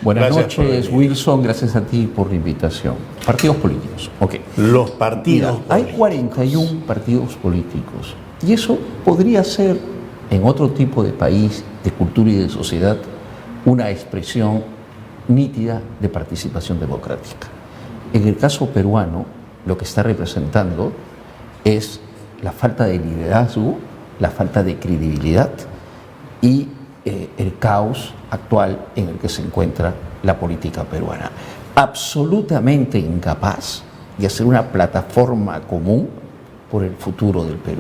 Buenas Gracias noches, Wilson. Gracias a ti por la invitación. Partidos políticos. Ok. Los partidos Mira, hay 41 partidos políticos. Y eso podría ser, en otro tipo de país, de cultura y de sociedad, una expresión nítida de participación democrática. En el caso peruano, lo que está representando es la falta de liderazgo, la falta de credibilidad y el caos actual en el que se encuentra la política peruana. Absolutamente incapaz de hacer una plataforma común por el futuro del Perú.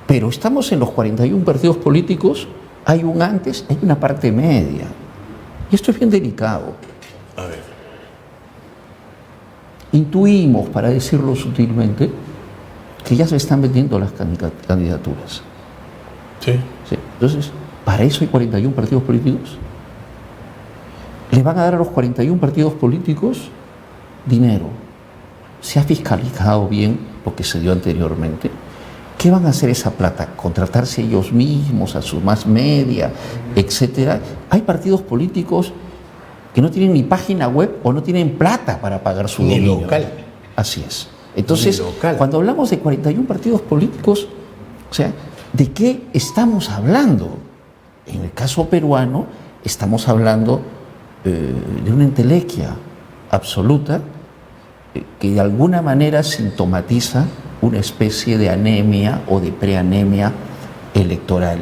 Pero estamos en los 41 partidos políticos, hay un antes, hay una parte media. Y esto es bien delicado. A ver. Intuimos, para decirlo sutilmente, que ya se están vendiendo las candidaturas. Sí. Sí. Entonces, ¿para eso hay 41 partidos políticos? ¿Le van a dar a los 41 partidos políticos dinero? ¿Se ha fiscalizado bien lo que se dio anteriormente? ¿Qué van a hacer esa plata? ¿Contratarse ellos mismos, a su más media, etcétera? Hay partidos políticos que no tienen ni página web o no tienen plata para pagar su Ni dominio. local. Así es. Entonces, Ni local. cuando hablamos de 41 partidos políticos, o sea, ¿de qué estamos hablando? En el caso peruano, estamos hablando de una entelequia absoluta que de alguna manera sintomatiza una especie de anemia o de preanemia electoral.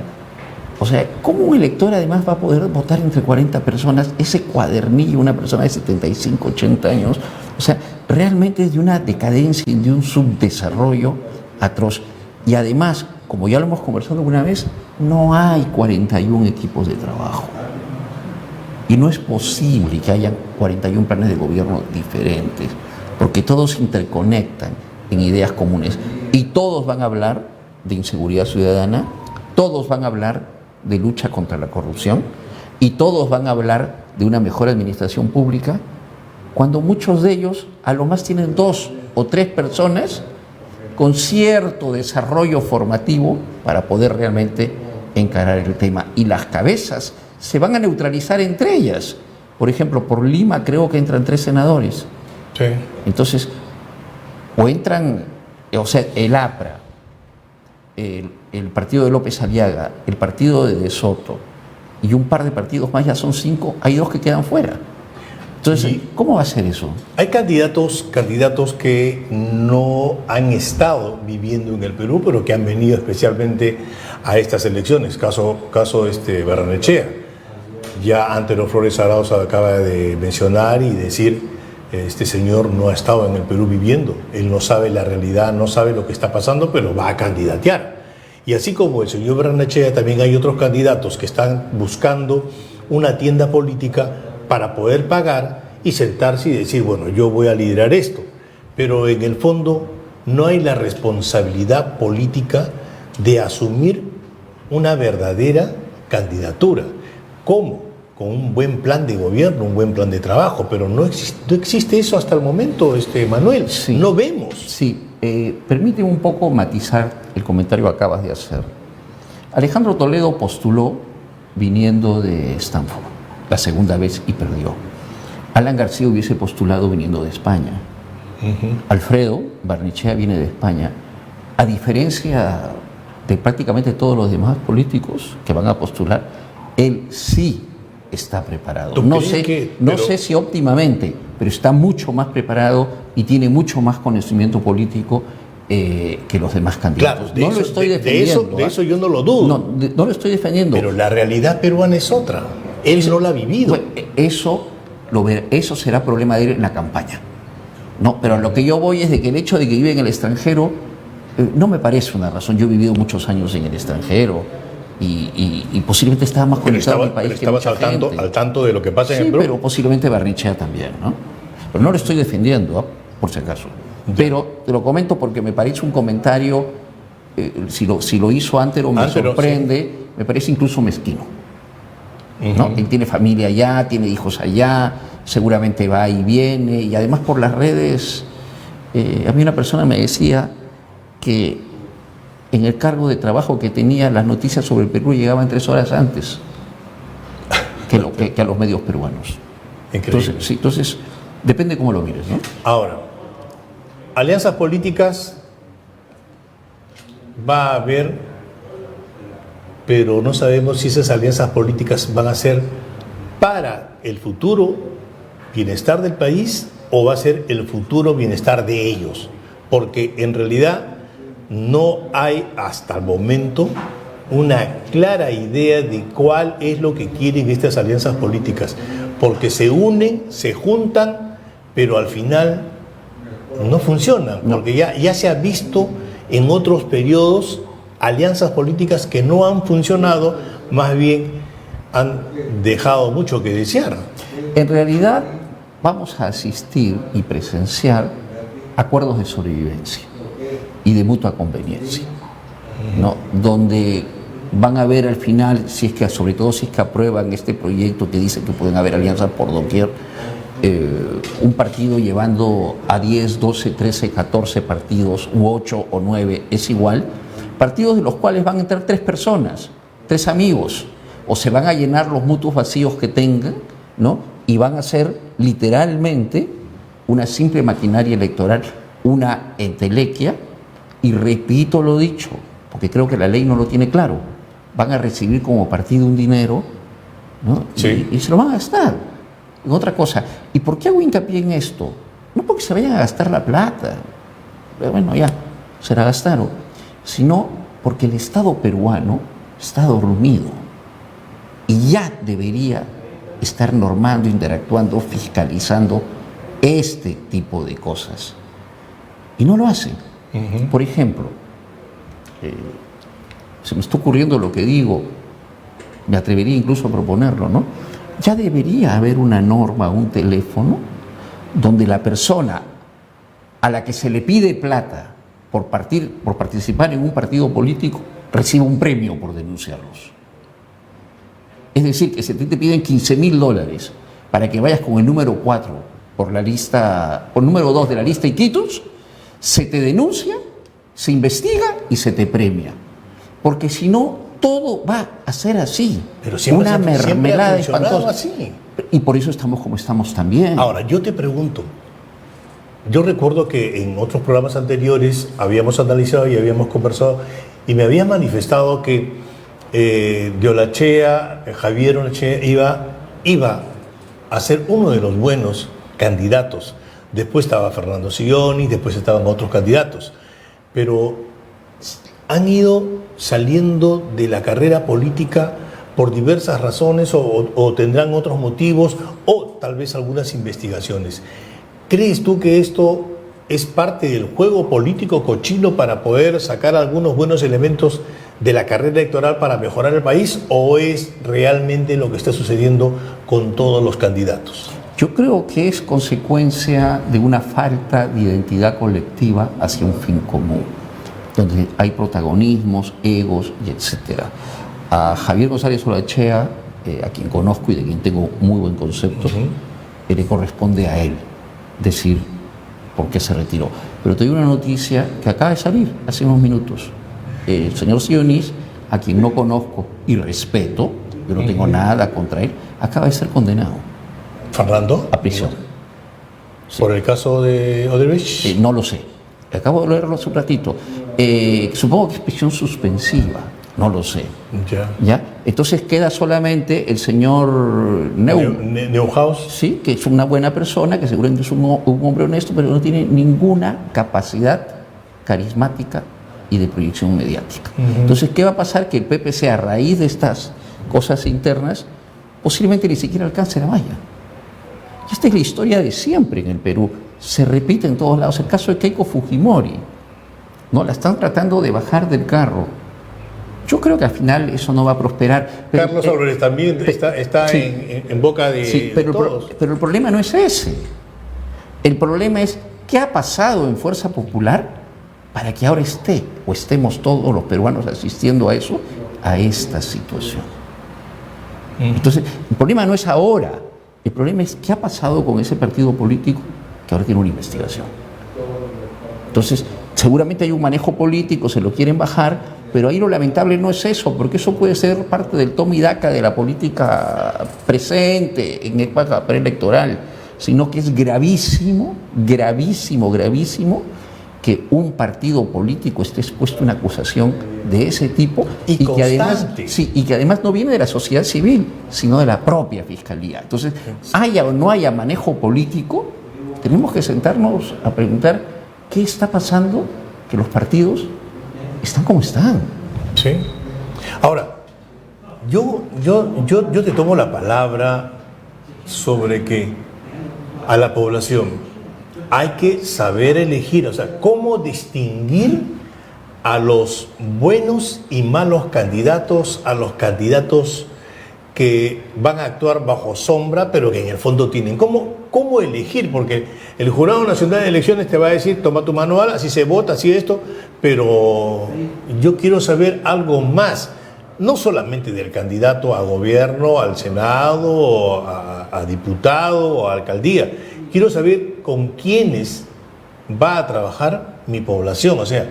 O sea, ¿cómo un elector además va a poder votar entre 40 personas? Ese cuadernillo, una persona de 75, 80 años, o sea, realmente es de una decadencia y de un subdesarrollo atroz. Y además, como ya lo hemos conversado alguna vez, no hay 41 equipos de trabajo. Y no es posible que haya 41 planes de gobierno diferentes, porque todos se interconectan en ideas comunes. Y todos van a hablar de inseguridad ciudadana, todos van a hablar de lucha contra la corrupción, y todos van a hablar de una mejor administración pública, cuando muchos de ellos a lo más tienen 2 o 3 personas con cierto desarrollo formativo para poder realmente encarar el tema. Y las cabezas se van a neutralizar entre ellas. Por ejemplo, por Lima creo que entran 3 senadores. Sí. Entonces, o entran, o sea, el APRA, el partido de López Aliaga, el partido de Soto y un par de partidos más, ya son 5, hay 2 que quedan fuera. Entonces, ¿cómo va a ser eso? Hay candidatos que no han estado viviendo en el Perú, pero que han venido especialmente a estas elecciones. Caso Barrenechea. Ya Antero Flores Arauz acaba de mencionar y decir, este señor no ha estado en el Perú viviendo. Él no sabe la realidad, no sabe lo que está pasando, pero va a candidatear. Y así como el señor Barrenechea, también hay otros candidatos que están buscando una tienda política para poder pagar y sentarse y decir, bueno, yo voy a liderar esto. Pero en el fondo no hay la responsabilidad política de asumir una verdadera candidatura. ¿Cómo? Con un buen plan de gobierno, un buen plan de trabajo, pero no existe eso hasta el momento, Manuel. Sí. No vemos. Sí, permíteme un poco matizar el comentario que acabas de hacer. Alejandro Toledo postuló viniendo de Stanford la segunda vez y perdió. Alan García hubiese postulado viniendo de España. Alfredo Barnechea viene de España. A diferencia de prácticamente todos los demás políticos que van a postular, él sí está preparado. No sé si óptimamente, pero está mucho más preparado y tiene mucho más conocimiento político que los demás candidatos. Claro, Lo estoy defendiendo. De eso yo no lo dudo. No lo estoy defendiendo. Pero la realidad peruana es otra. Él no la ha vivido. Bueno, eso será problema de él en la campaña. No, pero lo que yo voy es de que el hecho de que vive en el extranjero no me parece una razón. Yo he vivido muchos años en el extranjero y posiblemente estaba más conectado al país que mucha gente. Al tanto de lo que pasa en el Sí, Perú. pero posiblemente Barnechea también, ¿no? Pero no lo estoy defendiendo, por si acaso. Pero te lo comento porque me parece un comentario, si lo hizo Antero me sorprende, sí. Me parece incluso mezquino. ¿No? Él tiene familia allá, tiene hijos allá, seguramente va y viene, y además por las redes, a mí una persona me decía que en el cargo de trabajo que tenía, las noticias sobre el Perú llegaban 3 horas antes que a los medios peruanos. Increíble. Entonces, depende cómo lo mires, ¿no? Ahora, alianzas políticas va a haber, pero no sabemos si esas alianzas políticas van a ser para el futuro bienestar del país o va a ser el futuro bienestar de ellos, porque en realidad no hay hasta el momento una clara idea de cuál es lo que quieren estas alianzas políticas, porque se unen, se juntan, pero al final no funcionan, porque ya se ha visto en otros periodos alianzas políticas que no han funcionado, más bien han dejado mucho que desear. En realidad vamos a asistir y presenciar acuerdos de sobrevivencia y de mutua conveniencia, ¿no? Donde van a ver al final, sobre todo si es que aprueban este proyecto que dice que pueden haber alianzas por doquier, un partido llevando a 10, 12, 13, 14 partidos, u 8 o 9, es igual, partidos de los cuales van a entrar 3 personas, 3 amigos, o se van a llenar los mutuos vacíos que tengan, ¿no? Y van a ser literalmente una simple maquinaria electoral, una entelequia, y repito lo dicho, porque creo que la ley no lo tiene claro, van a recibir como partido un dinero, ¿no? Sí. Y se lo van a gastar en otra cosa. ¿Y por qué hago hincapié en esto? No porque se vayan a gastar la plata, bueno, ya, se la gastaron, sino porque el Estado peruano está dormido y ya debería estar normando, interactuando, fiscalizando este tipo de cosas. Y no lo hace. Por ejemplo, se me está ocurriendo lo que digo, me atrevería incluso a proponerlo, ¿no? Ya debería haber una norma, un teléfono, donde la persona a la que se le pide plata por participar en un partido político reciba un premio por denunciarlos. Es decir, que si te piden $15,000 para que vayas con el número 4 por la lista, por número 2 de la lista Iquitos, se te denuncia, se investiga y se te premia. Porque si no, todo va a ser así. Pero siempre, una mermelada espantosa. Así. Y por eso estamos como estamos también. Ahora, yo te pregunto, yo recuerdo que en otros programas anteriores habíamos analizado y habíamos conversado y me habían manifestado que de Olachea, Javier Olachea iba a ser uno de los buenos candidatos. Después estaba Fernando Silloni, después estaban otros candidatos. Pero han ido saliendo de la carrera política por diversas razones o tendrán otros motivos o tal vez algunas investigaciones. ¿Crees tú que esto es parte del juego político cochino para poder sacar algunos buenos elementos de la carrera electoral para mejorar el país o es realmente lo que está sucediendo con todos los candidatos? Yo creo que es consecuencia de una falta de identidad colectiva hacia un fin común, donde hay protagonismos, egos y etcétera. A Javier González Olachea, a quien conozco y de quien tengo muy buen concepto, le corresponde a él decir por qué se retiró. Pero te doy una noticia que acaba de salir hace unos minutos. El señor Sionis, a quien no conozco y respeto, yo no tengo nada contra él, acaba de ser condenado. ¿Fernando? A prisión. Sí. ¿Por el caso de Odebrecht? No lo sé. Acabo de leerlo hace un ratito. Supongo que es prisión suspensiva. No lo sé. ¿Ya? Entonces queda solamente el señor Neuhaus. Sí, que es una buena persona, que seguramente es un hombre honesto, pero no tiene ninguna capacidad carismática y de proyección mediática. Entonces, ¿qué va a pasar? Que el PPC, a raíz de estas cosas internas, posiblemente ni siquiera alcance la malla. Y esta es la historia de siempre en el Perú. Se repite en todos lados. El caso de Keiko Fujimori, ¿no? La están tratando de bajar del carro. Yo creo que al final eso no va a prosperar. Pero, Carlos Álvarez también está sí, en boca de todos. Pero el problema no es ese. El problema es qué ha pasado en Fuerza Popular para que ahora estemos todos los peruanos asistiendo a eso, a esta situación. Entonces, el problema no es ahora. El problema es qué ha pasado con ese partido político que ahora tiene una investigación. Entonces, seguramente hay un manejo político, se lo quieren bajar, pero ahí lo lamentable no es eso, porque eso puede ser parte del toma y daca de la política presente en época preelectoral, sino que es gravísimo, gravísimo, gravísimo que un partido político esté expuesto a una acusación de ese tipo y que además, constante. sí, y que además no viene de la sociedad civil, sino de la propia Fiscalía. Entonces, haya o no haya manejo político, tenemos que sentarnos a preguntar qué está pasando, que los partidos están como están. Sí. Ahora, yo te tomo la palabra sobre que a la población hay que saber elegir, o sea, cómo distinguir a los buenos y malos candidatos, a los candidatos que van a actuar bajo sombra, pero que en el fondo tienen. ¿Cómo elegir? Porque el Jurado Nacional de Elecciones te va a decir, toma tu manual, así se vota, así esto, pero yo quiero saber algo más, no solamente del candidato a gobierno, al Senado, a diputado o a alcaldía. Quiero saber con quiénes va a trabajar mi población, o sea,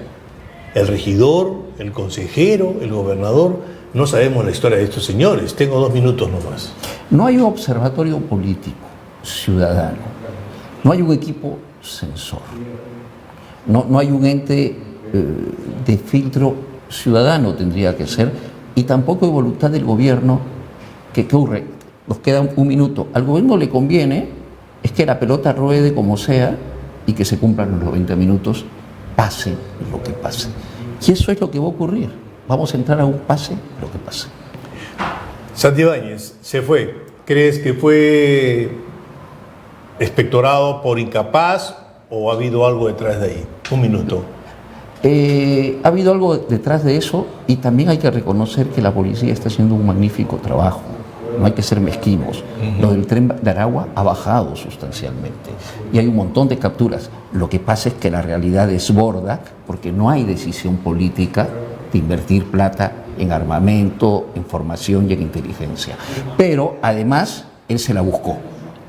el regidor, el consejero, el gobernador. No sabemos la historia de estos señores. Tengo 2 minutos nomás. No hay un observatorio político ciudadano, no hay un equipo censor, no hay un ente de filtro ciudadano, tendría que ser, y tampoco hay voluntad del gobierno. ¿Qué ocurre? Nos queda un minuto. Al gobierno le conviene es que la pelota ruede como sea y que se cumplan los 90 minutos, pase lo que pase. Y eso es lo que va a ocurrir. Vamos a entrar a un pase lo que pase. Santibáñez se fue. ¿Crees que fue expectorado por incapaz o ha habido algo detrás de ahí? 1 minuto. Ha habido algo detrás de eso y también hay que reconocer que la policía está haciendo un magnífico trabajo. No hay que ser mezquinos. Lo del tren de Aragua ha bajado sustancialmente y hay un montón de capturas. Lo que pasa es que la realidad desborda porque no hay decisión política de invertir plata en armamento, en formación y en inteligencia. Pero además él se la buscó.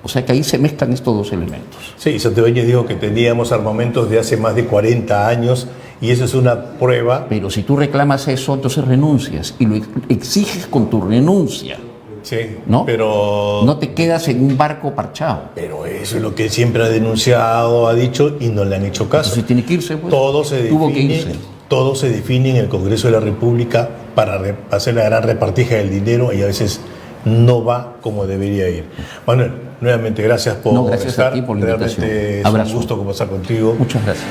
O sea que ahí se mezclan estos dos elementos. Sí, Santibáñez dijo que teníamos armamentos de hace más de 40 años y eso es una prueba. Pero si tú reclamas eso, entonces renuncias y lo exiges con tu renuncia. Sí, ¿No? pero no te quedas en un barco parchado. Pero eso es lo que siempre ha denunciado, ha dicho y no le han hecho caso. Entonces tiene que irse, pues. Tuvo que irse. Todo se define en el Congreso de la República para hacer la gran repartija del dinero y a veces no va como debería ir. Manuel, nuevamente gracias por gracias estar. A ti por la invitación. Realmente es Abrazo. un gusto conversar contigo. Muchas gracias.